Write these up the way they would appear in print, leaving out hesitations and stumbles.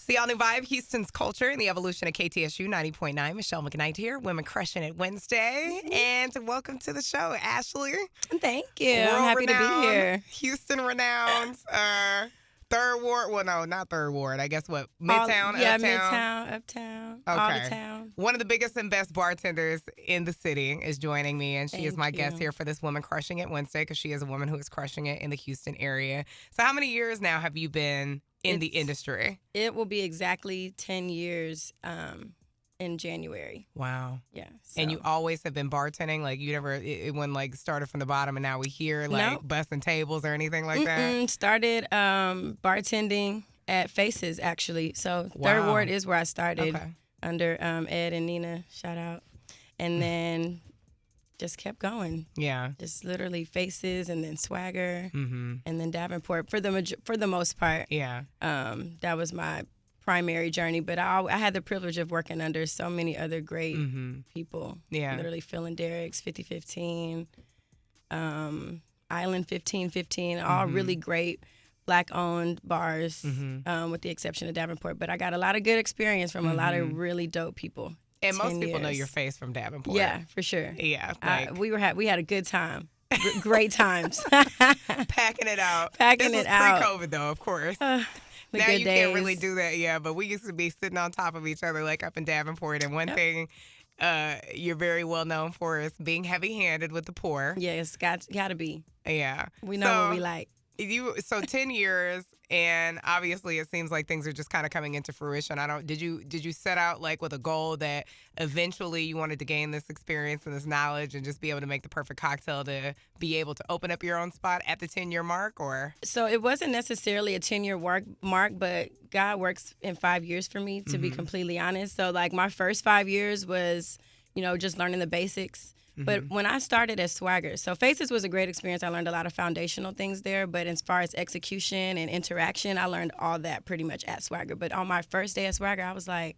The all new vibe, Houston's culture and the evolution of KTSU 90.9. Michele McKnight here, Women Crushing It Wednesday. And welcome to the show, Ashley. Thank you. I'm happy to be here. Houston renowned, Third Ward. Well, no, not Third Ward. I guess what? Midtown, Uptown? Midtown, Uptown, all the town. One of the biggest and best bartenders in the city is joining me, and she is my guest here for this Woman Crushing It Wednesday because she is a woman who is crushing it in the Houston area. So how many years now have you been in the industry? It will be exactly 10 years in January. Wow. Yeah. So. And you always have been bartending? Like you never, it went like started from the bottom and now we hear like busting tables or anything like that? Started bartending at Faces actually. So Third Ward is where I started under Ed and Nina, shout out. And then just kept going. Yeah. Just literally Faces and then Swagger and then Davenport for the most part. Yeah. That was my primary journey, but I had the privilege of working under so many other great people. Yeah. Literally Phil and Derek's 5015, Island 1515, all really great Black-owned bars with the exception of Davenport. But I got a lot of good experience from a lot of really dope people. And most people know your face from Davenport. Yeah, for sure. Yeah. We had a good time. Great times. Packing it out. This was pre-COVID though, of course. Now you days. Can't really do that, yeah. But we used to be sitting on top of each other like up in Davenport. And one thing you're very well known for is being heavy-handed with the poor. Yes, got to be. Yeah. We know what we like. So 10 years, and obviously it seems like things are just kind of coming into fruition. Did you set out like with a goal that eventually you wanted to gain this experience and this knowledge and just be able to make the perfect cocktail to be able to open up your own spot at the 10-year mark, or? So it wasn't necessarily a 10-year mark, but God works in 5 years for me, to be completely honest. So like my first 5 years was, just learning the basics. But when I started as Swagger, so Faces was a great experience. I learned a lot of foundational things there. But as far as execution and interaction, I learned all that pretty much at Swagger. But on my first day at Swagger, I was like,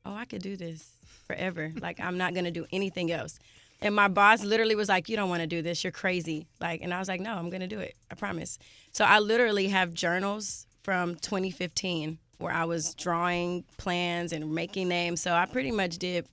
oh, I could do this forever. Like, I'm not going to do anything else. And my boss literally was like, you don't want to do this. You're crazy. And I was like, no, I'm going to do it. I promise. So I literally have journals from 2015 where I was drawing plans and making names. So I pretty much did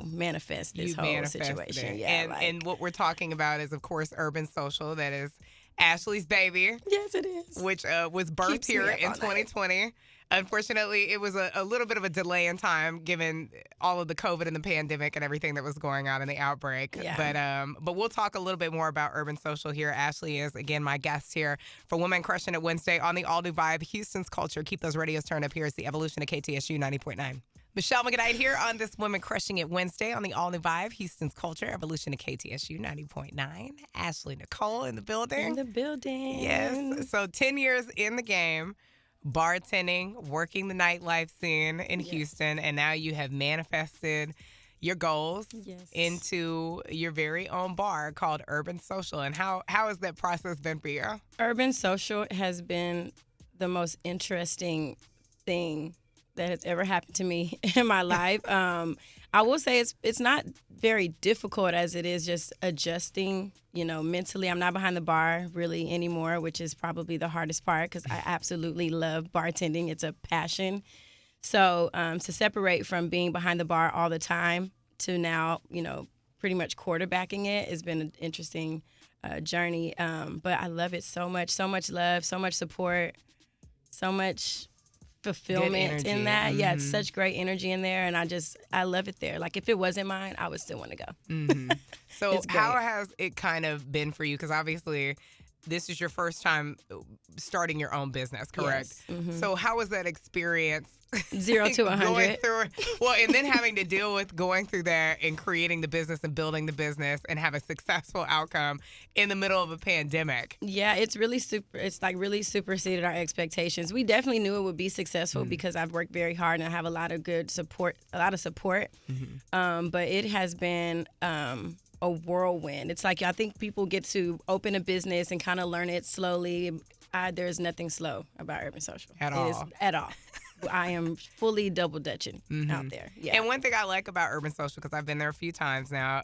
manifest this whole situation. Yeah, and what we're talking about is, of course, Urban Social. That is Ashley's baby. Yes, it is. Which was birthed here in 2020. Unfortunately, it was a little bit of a delay in time given all of the COVID and the pandemic and everything that was going on in the outbreak. Yeah. But we'll talk a little bit more about Urban Social here. Ashley is, again, my guest here for Women Crushing It Wednesday on the all-new vibe, Houston's culture. Keep those radios turned up here. It's the evolution of KTSU 90.9. Michele McKnight here on this Women Crushing It Wednesday on the all-new vibe, Houston's culture, evolution of KTSU 90.9. Ashley Nicole in the building. In the building. Yes. So 10 years in the game, bartending, working the nightlife scene in Houston, and now you have manifested your goals into your very own bar called Urban Social. And how has that process been for you? Urban Social has been the most interesting thing that has ever happened to me in my life. I will say it's not very difficult as it is just adjusting, mentally. I'm not behind the bar really anymore, which is probably the hardest part because I absolutely love bartending. It's a passion. So to separate from being behind the bar all the time to now, pretty much quarterbacking it has been an interesting journey. But I love it so much love, so much support, so much fulfillment in that. Yeah, it's such great energy in there, and I love it there. Like if it wasn't mine, I would still want to go. So how has it kind of been for you? Because obviously this is your first time starting your own business, correct? Yes. So how was that experience? 0 to 100. And then having to deal with going through that and creating the business and building the business and have a successful outcome in the middle of a pandemic. Yeah, it's really really superseded our expectations. We definitely knew it would be successful because I've worked very hard and I have a lot of good support, but it has been a whirlwind. It's like I think people get to open a business and kind of learn it slowly. There's nothing slow about Urban Social. At all. I am fully double dutching out there. Yeah. And one thing I like about Urban Social, because I've been there a few times now,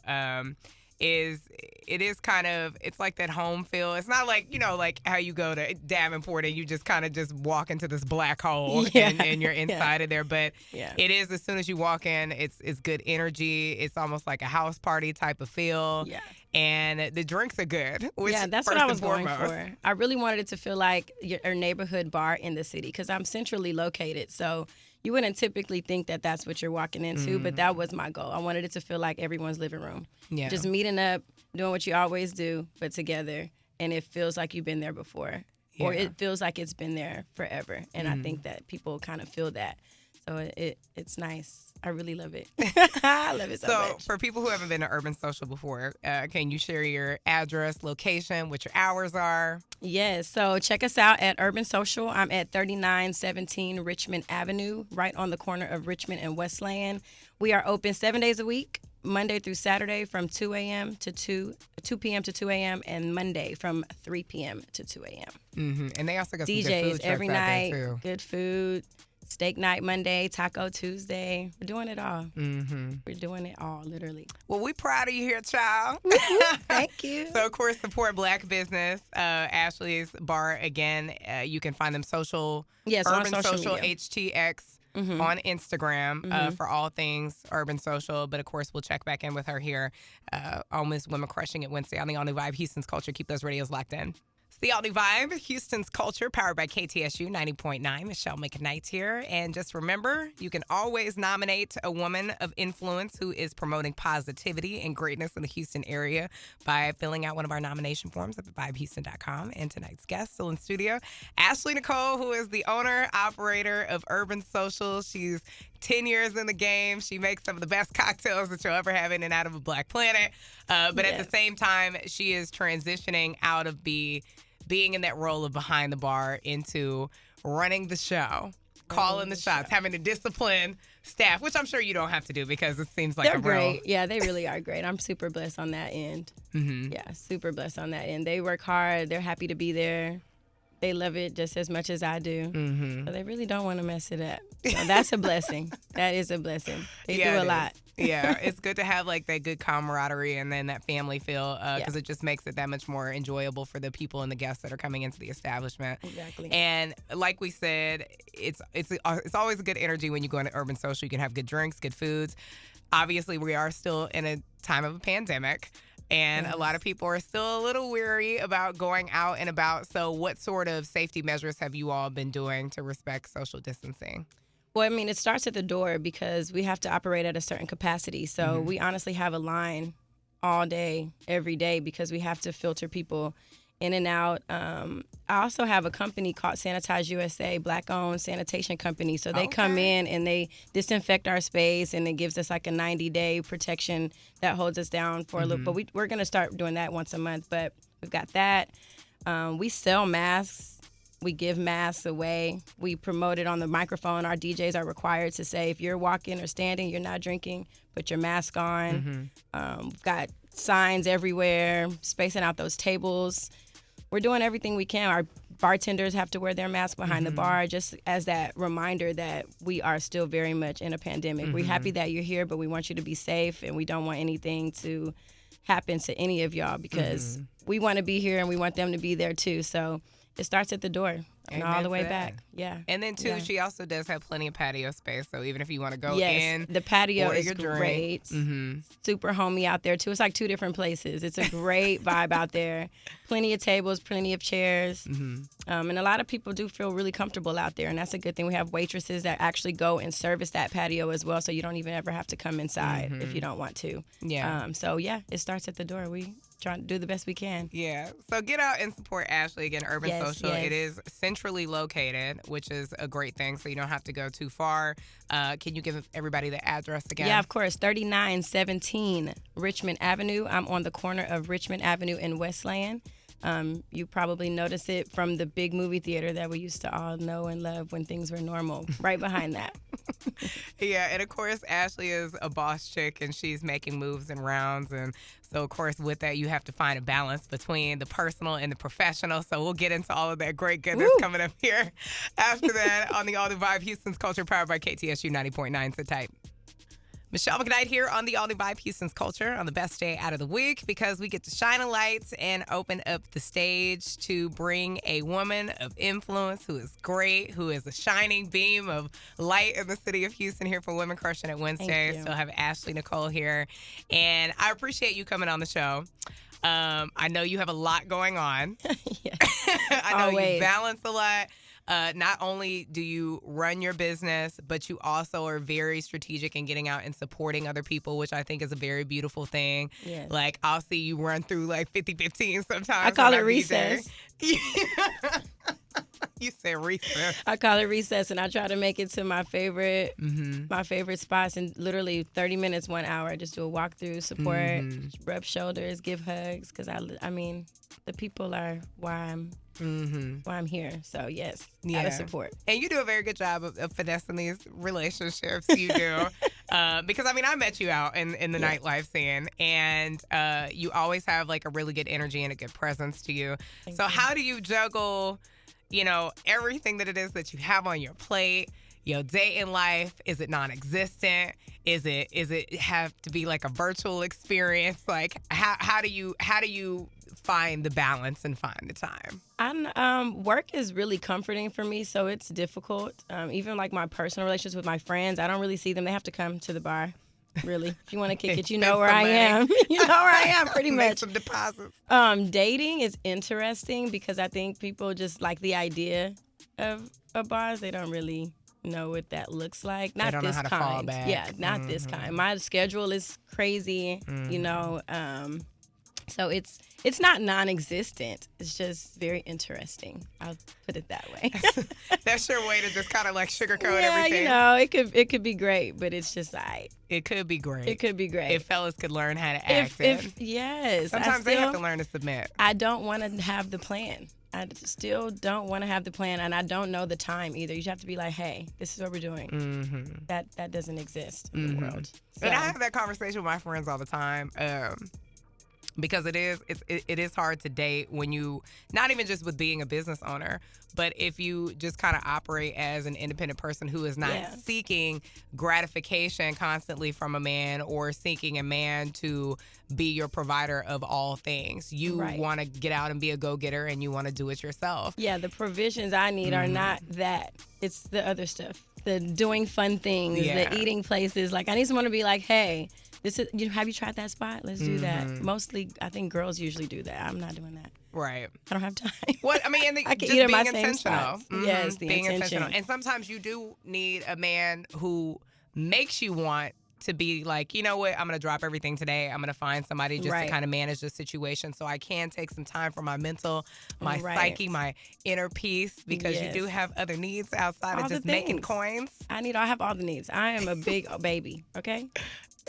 it is kind of, it's like that home feel. It's not like, like how you go to Davenport and you just kind of just walk into this black hole and you're inside of there. But it is, as soon as you walk in, it's good energy. It's almost like a house party type of feel. Yeah. And the drinks are good. That's what I was going for. I really wanted it to feel like your neighborhood bar in the city because I'm centrally located. So you wouldn't typically think that that's what you're walking into, but that was my goal. I wanted it to feel like everyone's living room. Yeah. Just meeting up, doing what you always do, but together, and it feels like you've been there before. Yeah. Or it feels like it's been there forever. And I think that people kind of feel that. So it's nice. I really love it. I love it so much. So for people who haven't been to Urban Social before, can you share your address, location, what your hours are? Yes. So check us out at Urban Social. I'm at 3917 Richmond Avenue, right on the corner of Richmond and Westland. We are open 7 days a week, Monday through Saturday from 2 p.m. to 2 a.m. and Monday from 3 p.m. to 2 a.m. Mm-hmm. And they also got some DJs good food every trucks night, out there too. good food. Steak night Monday, Taco Tuesday. We're doing it all. Mm-hmm. We're doing it all, literally. Well, we proud of you here, child. Thank you. So, of course, support Black business. Ashley's Bar, again, you can find them Urban on Social media. HTX on Instagram for all things Urban Social. But, of course, we'll check back in with her here on Miss Women Crushing It Wednesday on the All New Vibe, Houston's Culture. Keep those radios locked in. The All New Vibe, Houston's Culture, powered by KTSU 90.9. Michele McKnight's here. And just remember, you can always nominate a woman of influence who is promoting positivity and greatness in the Houston area by filling out one of our nomination forms at thevibehouston.com. And tonight's guest, still in studio, Ashley Nicole, who is the owner, operator of Urban Social. She's 10 years in the game. She makes some of the best cocktails that you'll ever have in and out of a Black Planet. But at the same time, she is transitioning out of being in that role of behind the bar into running the show, calling the shots, having to discipline staff, which I'm sure you don't have to do because it seems like they're great. Yeah, they really are great. I'm super blessed on that end. Mm-hmm. Yeah, super blessed on that end. They work hard. They're happy to be there. They love it just as much as I do. Mm-hmm. So they really don't want to mess it up. So that's a blessing. That is a blessing. They do a lot. Yeah, it's good to have like that good camaraderie and then that family feel because it just makes it that much more enjoyable for the people and the guests that are coming into the establishment. Exactly. And like we said, it's always a good energy when you go into Urban Social. You can have good drinks, good foods. Obviously, we are still in a time of a pandemic. And a lot of people are still a little weary about going out and about. So what sort of safety measures have you all been doing to respect social distancing? Well, I mean, it starts at the door because we have to operate at a certain capacity. So we honestly have a line all day, every day, because we have to filter people in and out. I also have a company called Sanitize USA, Black-owned sanitation company. So they come in and they disinfect our space, and it gives us like a 90-day protection that holds us down for a little. But we're going to start doing that once a month. But we've got that. We sell masks. We give masks away. We promote it on the microphone. Our DJs are required to say, if you're walking or standing, you're not drinking, put your mask on. We've got signs everywhere, spacing out those tables. We're doing everything we can. Our bartenders have to wear their mask behind the bar, just as that reminder that we are still very much in a pandemic. We're happy that you're here, but we want you to be safe, and we don't want anything to happen to any of y'all because we want to be here and we want them to be there too. So it starts at the door and all the way back. Yeah. And then, too, she also does have plenty of patio space. So even if you want to go in, the patio is great. Super homey out there, too. It's like two different places. It's a great vibe out there. Plenty of tables, plenty of chairs. And a lot of people do feel really comfortable out there. And that's a good thing. We have waitresses that actually go and service that patio as well. So you don't even ever have to come inside if you don't want to. Yeah. So, it starts at the door. We trying to do the best we can. Yeah. So get out and support Ashley again, Urban Social. It is centrally located, which is a great thing, so you don't have to go too far. Can you give everybody the address again? Yeah, of course. 3917 Richmond Avenue. I'm on the corner of Richmond Avenue and Westland. You probably notice it from the big movie theater that we used to all know and love when things were normal, right behind that. Yeah, and of course, Ashley is a boss chick, and she's making moves and rounds. And so, of course, with that, you have to find a balance between the personal and the professional. So we'll get into all of that great goodness coming up here after that on the All New Vibe, Houston's Culture, powered by KTSU 90.9. Sit tight. Michele McKnight here on the All New Vibe Houston's Culture on the best day out of the week, because we get to shine a light and open up the stage to bring a woman of influence who is great, who is a shining beam of light in the city of Houston here for Women Crushing It Wednesday. So I have Ashley Nicole here, and I appreciate you coming on the show. I know you have a lot going on. I know Always. You balance a lot. Not only do you run your business, but you also are very strategic in getting out and supporting other people, which I think is a very beautiful thing. Yes. Like, I'll see you run through like 50-15 sometimes. I call it recess. You said recess. I call it recess, and I try to make it to my favorite spots in literally 30 minutes, 1 hour. I just do a walkthrough, support, rub shoulders, give hugs, because I mean, the people are why I'm here. So yes, gotta support. And you do a very good job of finessing these relationships. You do. Because I mean, I met you out in the nightlife scene, and you always have like a really good energy and a good presence to you. Thank you. How do you juggle, everything that it is that you have on your plate? Your day in life, is it non-existent? Is it have to be like a virtual experience? Like how do you find the balance and find the time? Work is really comforting for me, so it's difficult. Even like my personal relationships with my friends, I don't really see them. They have to come to the bar. Really, if you want to kick it, you know where I am. You know where I am, pretty much. Make some deposits. Dating is interesting because I think people just like the idea of bars. They don't really know what that looks like. Not they don't this know how to kind. fall back. Yeah, not this kind. My schedule is crazy. So it's not non-existent. It's just very interesting. I'll put it that way. That's your way to just kind of like sugarcoat everything. It could be great, but it's just It could be great. It could be great. If fellas could learn how to act. Yes. Sometimes they have to learn to submit. I don't want to have the plan. I still don't want to have the plan, and I don't know the time either. You have to be like, hey, this is what we're doing. That doesn't exist in the world. So. And I have that conversation with my friends all the time. Because it is hard to date when you, not even just with being a business owner, but if you just kind of operate as an independent person who is not seeking gratification constantly from a man or seeking a man to be your provider of all things. You want to get out and be a go-getter, and you want to do it yourself. Yeah, the provisions I need are not that. It's the other stuff. The doing fun things, the eating places. Like, I need someone to be like, hey, have you tried that spot? Let's do that. Mostly, I think girls usually do that. I'm not doing that. Right. I don't have time. What I mean, and I can just eat at being my intentional. Same Yes, being intentional. And sometimes you do need a man who makes you want to be like, you know what, I'm going to drop everything today. I'm going to find somebody just to kind of manage the situation so I can take some time for my mental, my psyche, my inner peace, because you do have other needs outside of just making coins. I have all the needs. I am a big baby, okay?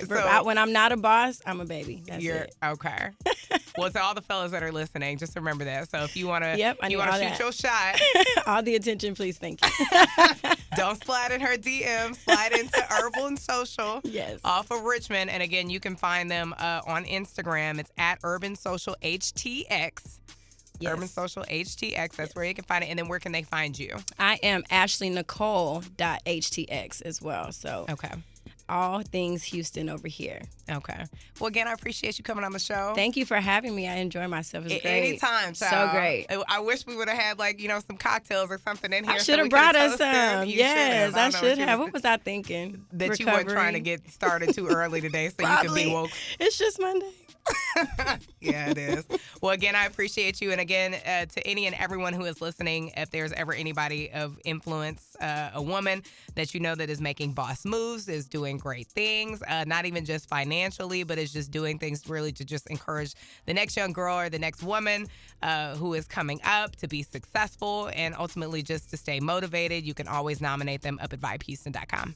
So, when I'm not a boss, I'm a baby. That's it. Okay. Well, to all the fellas that are listening, just remember that. So if you want to shoot your shot. All the attention, please. Thank you. Don't slide in her DM. Slide into Herbal and Social. Yes. Off of Richmond. And again, you can find them on Instagram. It's at Urban Social HTX. Yes. Urban Social HTX. That's where you can find it. And then where can they find you? I am AshleyNicole.htx as well. So okay. All things Houston over here. Okay. Well, again, I appreciate you coming on the show. Thank you for having me. I enjoy myself. It's great. Anytime, child. So great. I wish we would have had some cocktails or something in here. I should have brought us some. Yes, I should have. What was I thinking? That you weren't trying to get started too early today so you could be woke. It's just Monday. Yeah, it is. Well, again, I appreciate you. And again, to any and everyone who is listening, if there's ever anybody of influence, a woman that you know that is making boss moves, is doing great things, not even just financially, but is just doing things really to just encourage the next young girl or the next woman who is coming up to be successful and ultimately just to stay motivated, you can always nominate them up at VibeHouston.com.